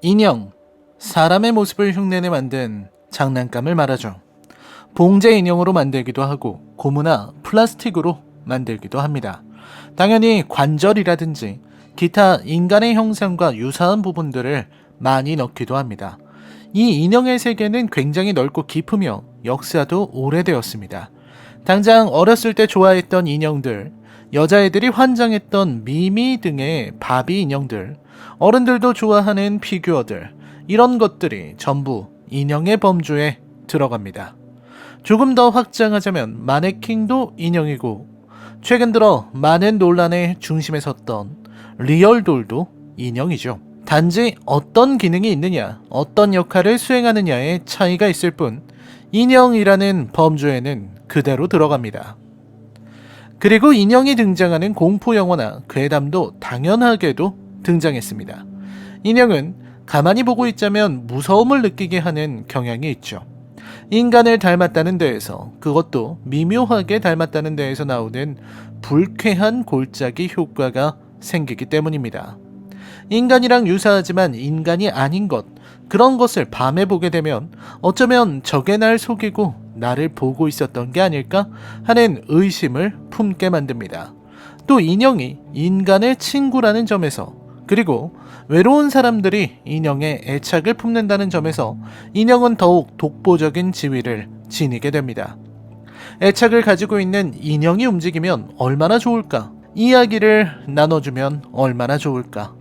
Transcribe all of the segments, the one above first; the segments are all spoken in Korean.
인형, 사람의 모습을 흉내내 만든 장난감을 말하죠. 봉제 인형으로 만들기도 하고 고무나 플라스틱으로 만들기도 합니다. 당연히 관절이라든지 기타 인간의 형상과 유사한 부분들을 많이 넣기도 합니다. 이 인형의 세계는 굉장히 넓고 깊으며 역사도 오래되었습니다. 당장 어렸을 때 좋아했던 인형들, 여자애들이 환장했던 미미 등의 바비 인형들, 어른들도 좋아하는 피규어들, 이런 것들이 전부 인형의 범주에 들어갑니다. 조금 더 확장하자면 마네킹도 인형이고, 최근 들어 많은 논란의 중심에 섰던 리얼돌도 인형이죠. 단지 어떤 기능이 있느냐, 어떤 역할을 수행하느냐의 차이가 있을 뿐 인형이라는 범주에는 그대로 들어갑니다. 그리고 인형이 등장하는 공포 영화나 괴담도 당연하게도 등장했습니다. 인형은 가만히 보고 있자면 무서움을 느끼게 하는 경향이 있죠. 인간을 닮았다는 데에서, 그것도 미묘하게 닮았다는 데에서 나오는 불쾌한 골짜기 효과가 생기기 때문입니다. 인간이랑 유사하지만 인간이 아닌 것, 그런 것을 밤에 보게 되면 어쩌면 저게 날 속이고 나를 보고 있었던 게 아닐까 하는 의심을 품게 만듭니다. 또 인형이 인간의 친구라는 점에서, 그리고 외로운 사람들이 인형에 애착을 품는다는 점에서 인형은 더욱 독보적인 지위를 지니게 됩니다. 애착을 가지고 있는 인형이 움직이면 얼마나 좋을까? 이야기를 나눠주면 얼마나 좋을까?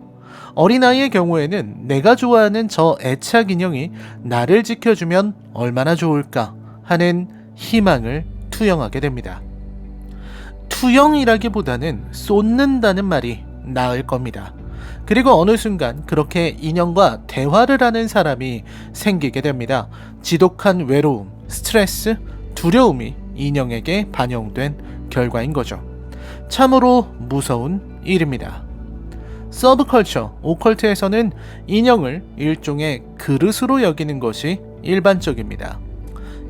어린아이의 경우에는 내가 좋아하는 저 애착 인형이 나를 지켜주면 얼마나 좋을까 하는 희망을 투영하게 됩니다. 투영이라기보다는 쏟는다는 말이 나을 겁니다. 그리고 어느 순간 그렇게 인형과 대화를 하는 사람이 생기게 됩니다. 지독한 외로움, 스트레스, 두려움이 인형에게 반영된 결과인 거죠. 참으로 무서운 일입니다. 서브컬처, 오컬트에서는 인형을 일종의 그릇으로 여기는 것이 일반적입니다.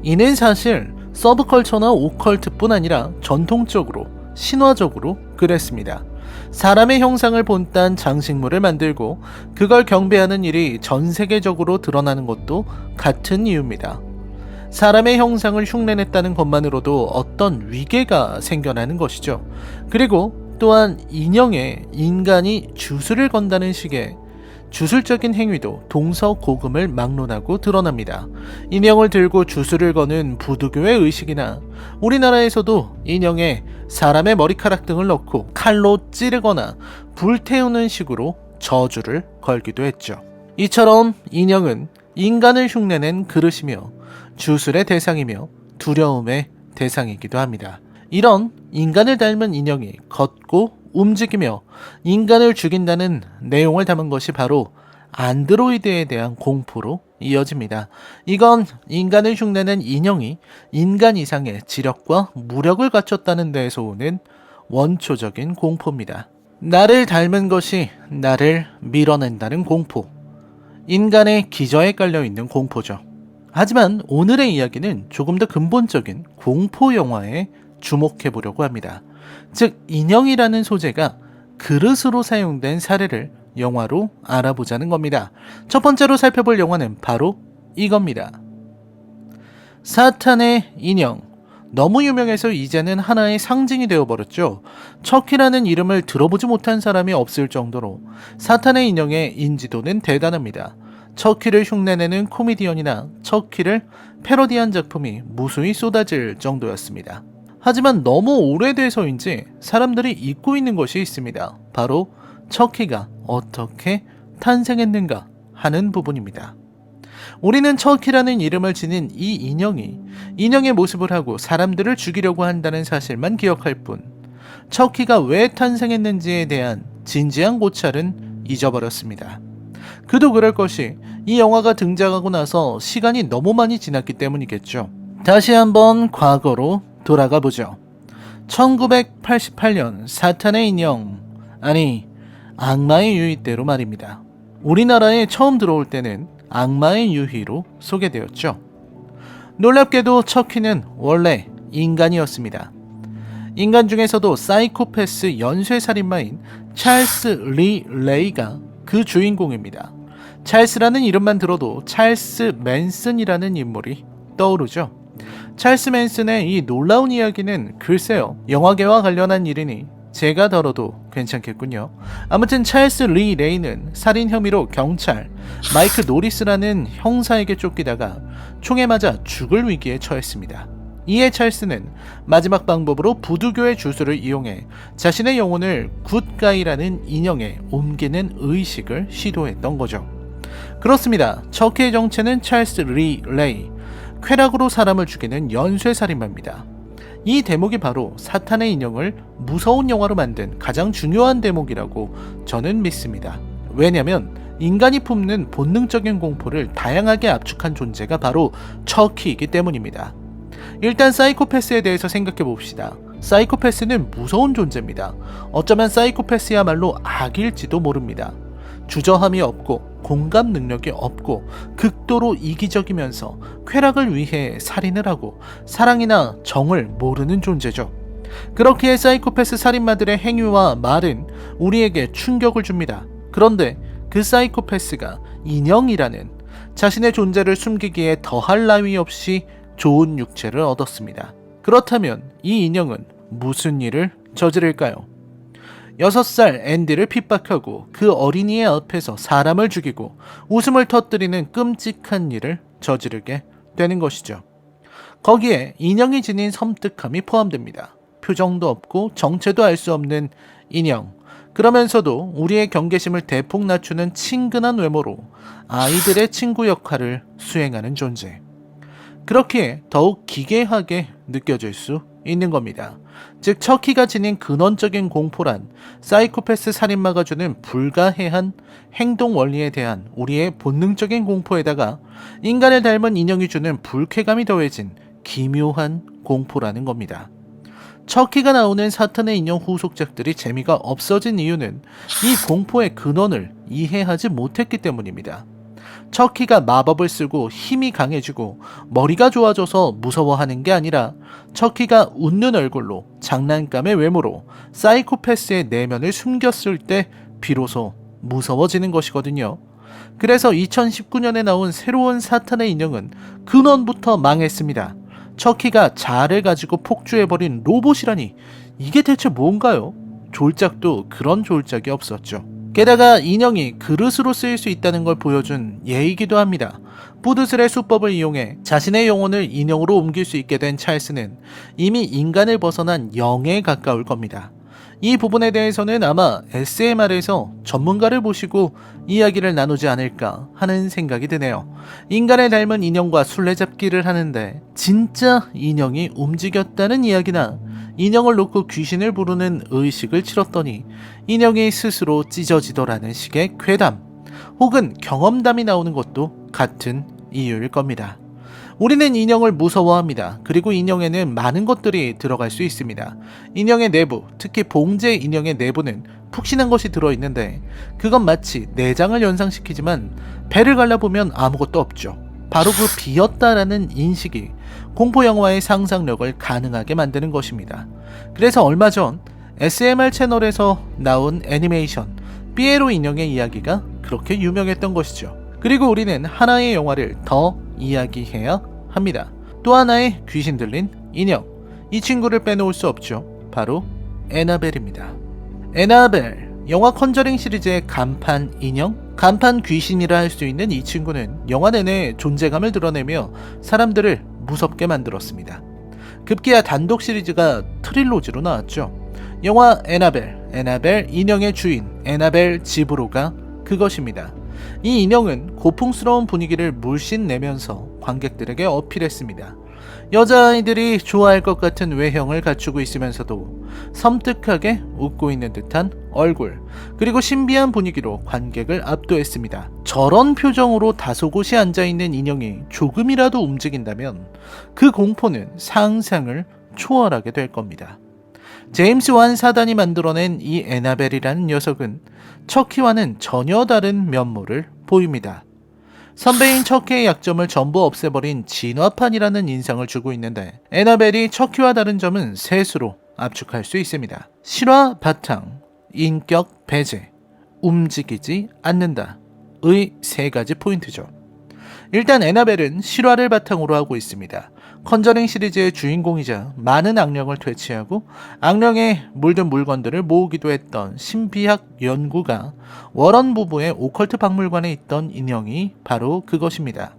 이는 사실 서브컬처나 오컬트뿐 아니라 전통적으로, 신화적으로 그랬습니다. 사람의 형상을 본딴 장식물을 만들고 그걸 경배하는 일이 전 세계적으로 드러나는 것도 같은 이유입니다. 사람의 형상을 흉내냈다는 것만으로도 어떤 위계가 생겨나는 것이죠. 그리고 또한 인형에 인간이 주술을 건다는 식의 주술적인 행위도 동서고금을 막론하고 드러납니다. 인형을 들고 주술을 거는 부두교의 의식이나 우리나라에서도 인형에 사람의 머리카락 등을 넣고 칼로 찌르거나 불태우는 식으로 저주를 걸기도 했죠. 이처럼 인형은 인간을 흉내낸 그릇이며 주술의 대상이며 두려움의 대상이기도 합니다. 이런 인간을 닮은 인형이 걷고 움직이며 인간을 죽인다는 내용을 담은 것이 바로 안드로이드에 대한 공포로 이어집니다. 이건 인간을 흉내낸 인형이 인간 이상의 지력과 무력을 갖췄다는 데에서 오는 원초적인 공포입니다. 나를 닮은 것이 나를 밀어낸다는 공포. 인간의 기저에 깔려있는 공포죠. 하지만 오늘의 이야기는 조금 더 근본적인 공포 영화에 주목해 보려고 합니다. 즉, 인형이라는 소재가 그릇으로 사용된 사례를 영화로 알아보자는 겁니다. 첫 번째로 살펴볼 영화는 바로 이겁니다. 사탄의 인형. 너무 유명해서 이제는 하나의 상징이 되어버렸죠. 척키라는 이름을 들어보지 못한 사람이 없을 정도로 사탄의 인형의 인지도는 대단합니다. 척키를 흉내내는 코미디언이나 척키를 패러디한 작품이 무수히 쏟아질 정도였습니다. 하지만 너무 오래돼서인지 사람들이 잊고 있는 것이 있습니다. 바로 척키가 어떻게 탄생했는가 하는 부분입니다. 우리는 척키라는 이름을 지닌 이 인형이 인형의 모습을 하고 사람들을 죽이려고 한다는 사실만 기억할 뿐 척키가 왜 탄생했는지에 대한 진지한 고찰은 잊어버렸습니다. 그도 그럴 것이 이 영화가 등장하고 나서 시간이 너무 많이 지났기 때문이겠죠. 다시 한번 과거로 돌아가 보죠. 1988년 사탄의 인형, 아니 악마의 유희 때로 말입니다. 우리나라에 처음 들어올 때는 악마의 유희로 소개되었죠. 놀랍게도 척키는 원래 인간이었습니다. 인간 중에서도 사이코패스 연쇄살인마인 찰스 리 레이가 그 주인공입니다. 찰스라는 이름만 들어도 찰스 맨슨이라는 인물이 떠오르죠. 찰스 맨슨의 이 놀라운 이야기는 글쎄요, 영화계와 관련한 일이니 제가 다뤄도 괜찮겠군요. 아무튼 찰스 리 레이는 살인 혐의로 경찰 마이크 노리스라는 형사에게 쫓기다가 총에 맞아 죽을 위기에 처했습니다. 이에 찰스는 마지막 방법으로 부두교의 주술을 이용해 자신의 영혼을 굿가이라는 인형에 옮기는 의식을 시도했던 거죠. 그렇습니다. 척키의 정체는 찰스 리 레이, 쾌락으로 사람을 죽이는 연쇄살인마입니다. 이 대목이 바로 사탄의 인형을 무서운 영화로 만든 가장 중요한 대목이라고 저는 믿습니다. 왜냐면 인간이 품는 본능적인 공포를 다양하게 압축한 존재가 바로 척키이기 때문입니다. 일단 사이코패스에 대해서 생각해 봅시다. 사이코패스는 무서운 존재입니다. 어쩌면 사이코패스야말로 악일지도 모릅니다. 주저함이 없고 공감 능력이 없고 극도로 이기적이면서 쾌락을 위해 살인을 하고 사랑이나 정을 모르는 존재죠. 그렇기에 사이코패스 살인마들의 행위와 말은 우리에게 충격을 줍니다. 그런데 그 사이코패스가 인형이라는 자신의 존재를 숨기기에 더할 나위 없이 좋은 육체를 얻었습니다. 그렇다면 이 인형은 무슨 일을 저지를까요? 6살 앤디를 핍박하고 그 어린이의 앞에서 사람을 죽이고 웃음을 터뜨리는 끔찍한 일을 저지르게 되는 것이죠. 거기에 인형이 지닌 섬뜩함이 포함됩니다. 표정도 없고 정체도 알 수 없는 인형, 그러면서도 우리의 경계심을 대폭 낮추는 친근한 외모로 아이들의 친구 역할을 수행하는 존재. 그렇기에 더욱 기괴하게 느껴질 수 있는 겁니다. 즉 척키가 지닌 근원적인 공포란 사이코패스 살인마가 주는 불가해한 행동 원리에 대한 우리의 본능적인 공포에다가 인간을 닮은 인형이 주는 불쾌감이 더해진 기묘한 공포라는 겁니다. 척키가 나오는 사탄의 인형 후속작들이 재미가 없어진 이유는 이 공포의 근원을 이해하지 못했기 때문입니다. 척키가 마법을 쓰고 힘이 강해지고 머리가 좋아져서 무서워하는 게 아니라 척키가 웃는 얼굴로 장난감의 외모로 사이코패스의 내면을 숨겼을 때 비로소 무서워지는 것이거든요. 그래서 2019년에 나온 새로운 사탄의 인형은 근원부터 망했습니다. 척키가 자아를 가지고 폭주해버린 로봇이라니 이게 대체 뭔가요? 졸작도 그런 졸작이 없었죠. 게다가 인형이 그릇으로 쓰일 수 있다는 걸 보여준 예이기도 합니다. 푸드슬의 수법을 이용해 자신의 영혼을 인형으로 옮길 수 있게 된 찰스는 이미 인간을 벗어난 영에 가까울 겁니다. 이 부분에 대해서는 아마 SMR에서 전문가를 모시고 이야기를 나누지 않을까 하는 생각이 드네요. 인간을 닮은 인형과 술래잡기를 하는데 진짜 인형이 움직였다는 이야기나 인형을 놓고 귀신을 부르는 의식을 치렀더니 인형이 스스로 찢어지더라는 식의 괴담 혹은 경험담이 나오는 것도 같은 이유일 겁니다. 우리는 인형을 무서워합니다. 그리고 인형에는 많은 것들이 들어갈 수 있습니다. 인형의 내부, 특히 봉제 인형의 내부는 푹신한 것이 들어있는데 그건 마치 내장을 연상시키지만 배를 갈라보면 아무것도 없죠. 바로 그 비었다라는 인식이 공포영화의 상상력을 가능하게 만드는 것입니다. 그래서 얼마 전 SMR 채널에서 나온 애니메이션 삐에로 인형의 이야기가 그렇게 유명했던 것이죠. 그리고 우리는 하나의 영화를 더 이야기해야 합니다. 또 하나의 귀신 들린 인형, 이 친구를 빼놓을 수 없죠. 바로 애나벨입니다. 애나벨, 영화 컨저링 시리즈의 간판 인형, 간판 귀신이라 할 수 있는 이 친구는 영화 내내 존재감을 드러내며 사람들을 무섭게 만들었습니다. 급기야 단독 시리즈가 트릴로지로 나왔죠. 영화 애나벨, 애나벨 인형의 주인, 애나벨 집으로가 그것입니다. 이 인형은 고풍스러운 분위기를 물씬 내면서 관객들에게 어필했습니다. 여자아이들이 좋아할 것 같은 외형을 갖추고 있으면서도 섬뜩하게 웃고 있는 듯한 얼굴, 그리고 신비한 분위기로 관객을 압도했습니다. 저런 표정으로 다소곳이 앉아있는 인형이 조금이라도 움직인다면 그 공포는 상상을 초월하게 될 겁니다. 제임스 완 사단이 만들어낸 이 애나벨이라는 녀석은 척키와는 전혀 다른 면모를 보입니다. 선배인 척키의 약점을 전부 없애버린 진화판이라는 인상을 주고 있는데 애나벨이 척키와 다른 점은 셋으로 압축할 수 있습니다. 실화 바탕, 인격 배제, 움직이지 않는다. 세 가지 포인트죠. 일단 애나벨은 실화를 바탕으로 하고 있습니다. 컨저링 시리즈의 주인공이자 많은 악령을 퇴치하고 악령에 물든 물건들을 모으기도 했던 신비학 연구가 워런 부부의 오컬트 박물관에 있던 인형이 바로 그것입니다.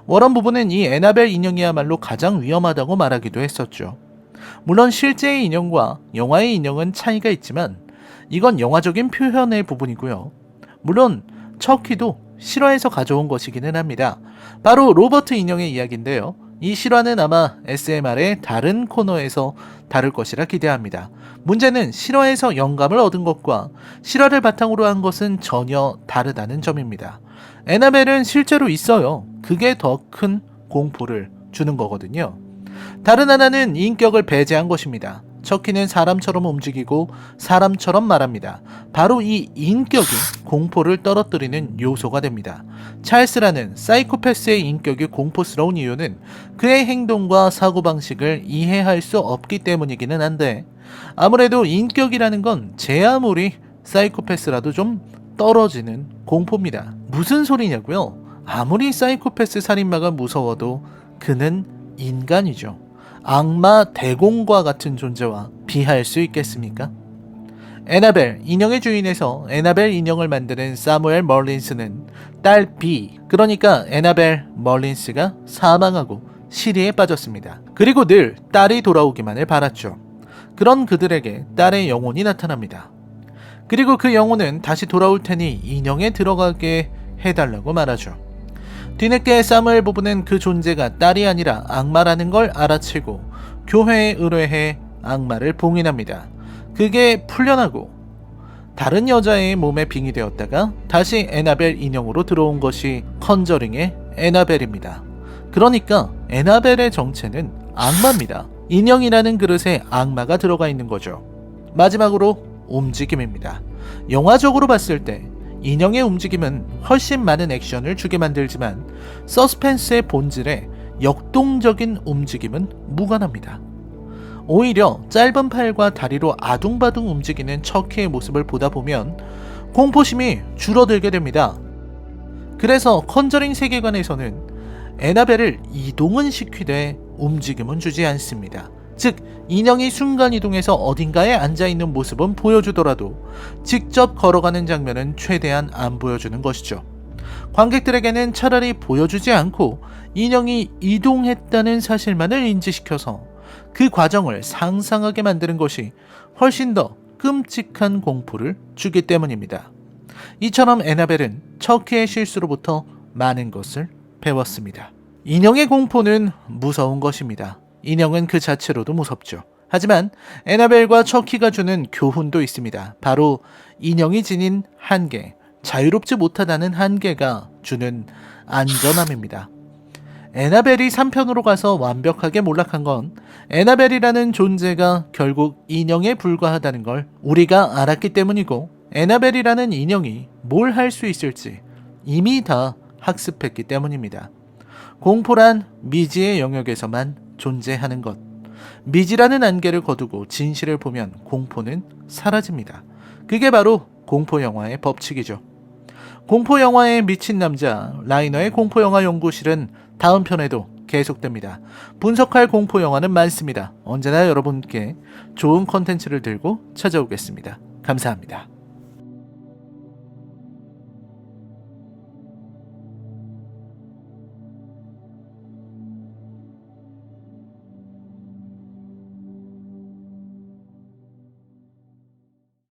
워런 부부는 이 애나벨 인형이야말로 가장 위험하다고 말하기도 했었죠. 물론 실제의 인형과 영화의 인형은 차이가 있지만 이건 영화적인 표현의 부분이고요. 물론 척키도 실화에서 가져온 것이기는 합니다. 바로 로버트 인형의 이야기인데요. 이 실화는 아마 SMR의 다른 코너에서 다룰 것이라 기대합니다. 문제는 실화에서 영감을 얻은 것과 실화를 바탕으로 한 것은 전혀 다르다는 점입니다. 애나벨은 실제로 있어요. 그게 더 큰 공포를 주는 거거든요. 다른 하나는 인격을 배제한 것입니다. 척키는 사람처럼 움직이고 사람처럼 말합니다. 바로 이 인격이 공포를 떨어뜨리는 요소가 됩니다. 찰스라는 사이코패스의 인격이 공포스러운 이유는 그의 행동과 사고방식을 이해할 수 없기 때문이기는 한데 아무래도 인격이라는 건 제 아무리 사이코패스라도 좀 떨어지는 공포입니다. 무슨 소리냐고요? 아무리 사이코패스 살인마가 무서워도 그는 인간이죠. 악마 대공과 같은 존재와 비할 수 있겠습니까? 애나벨 인형의 주인에서 애나벨 인형을 만드는 사무엘 멀린스는 딸 B, 그러니까 애나벨 멀린스가 사망하고 시리에 빠졌습니다. 그리고 늘 딸이 돌아오기만을 바랐죠. 그런 그들에게 딸의 영혼이 나타납니다. 그리고 그 영혼은 다시 돌아올 테니 인형에 들어가게 해달라고 말하죠. 뒤늦게 사무엘 부부는 그 존재가 딸이 아니라 악마라는 걸 알아채고 교회에 의뢰해 악마를 봉인합니다. 그게 풀려나고 다른 여자의 몸에 빙의되었다가 다시 애나벨 인형으로 들어온 것이 컨저링의 애나벨입니다. 그러니까 애나벨의 정체는 악마입니다. 인형이라는 그릇에 악마가 들어가 있는 거죠. 마지막으로 움직임입니다. 영화적으로 봤을 때 인형의 움직임은 훨씬 많은 액션을 주게 만들지만 서스펜스의 본질에 역동적인 움직임은 무관합니다. 오히려 짧은 팔과 다리로 아둥바둥 움직이는 척키의 모습을 보다 보면 공포심이 줄어들게 됩니다. 그래서 컨저링 세계관에서는 애나벨을 이동은 시키되 움직임은 주지 않습니다. 즉 인형이 순간이동해서 어딘가에 앉아있는 모습은 보여주더라도 직접 걸어가는 장면은 최대한 안 보여주는 것이죠. 관객들에게는 차라리 보여주지 않고 인형이 이동했다는 사실만을 인지시켜서 그 과정을 상상하게 만드는 것이 훨씬 더 끔찍한 공포를 주기 때문입니다. 이처럼 애나벨은 척키의 실수로부터 많은 것을 배웠습니다. 인형의 공포는 무서운 것입니다. 인형은 그 자체로도 무섭죠. 하지만 애나벨과 척키가 주는 교훈도 있습니다. 바로 인형이 지닌 한계, 자유롭지 못하다는 한계가 주는 안전함입니다. 애나벨이 3편으로 가서 완벽하게 몰락한 건 애나벨이라는 존재가 결국 인형에 불과하다는 걸 우리가 알았기 때문이고 애나벨이라는 인형이 뭘 할 수 있을지 이미 다 학습했기 때문입니다. 공포란 미지의 영역에서만 존재하는 것. 미지라는 안개를 거두고 진실을 보면 공포는 사라집니다. 그게 바로 공포영화의 법칙이죠. 공포영화에 미친 남자 라이너의 공포영화 연구실은 다음 편에도 계속됩니다. 분석할 공포영화는 많습니다. 언제나 여러분께 좋은 컨텐츠를 들고 찾아오겠습니다. 감사합니다.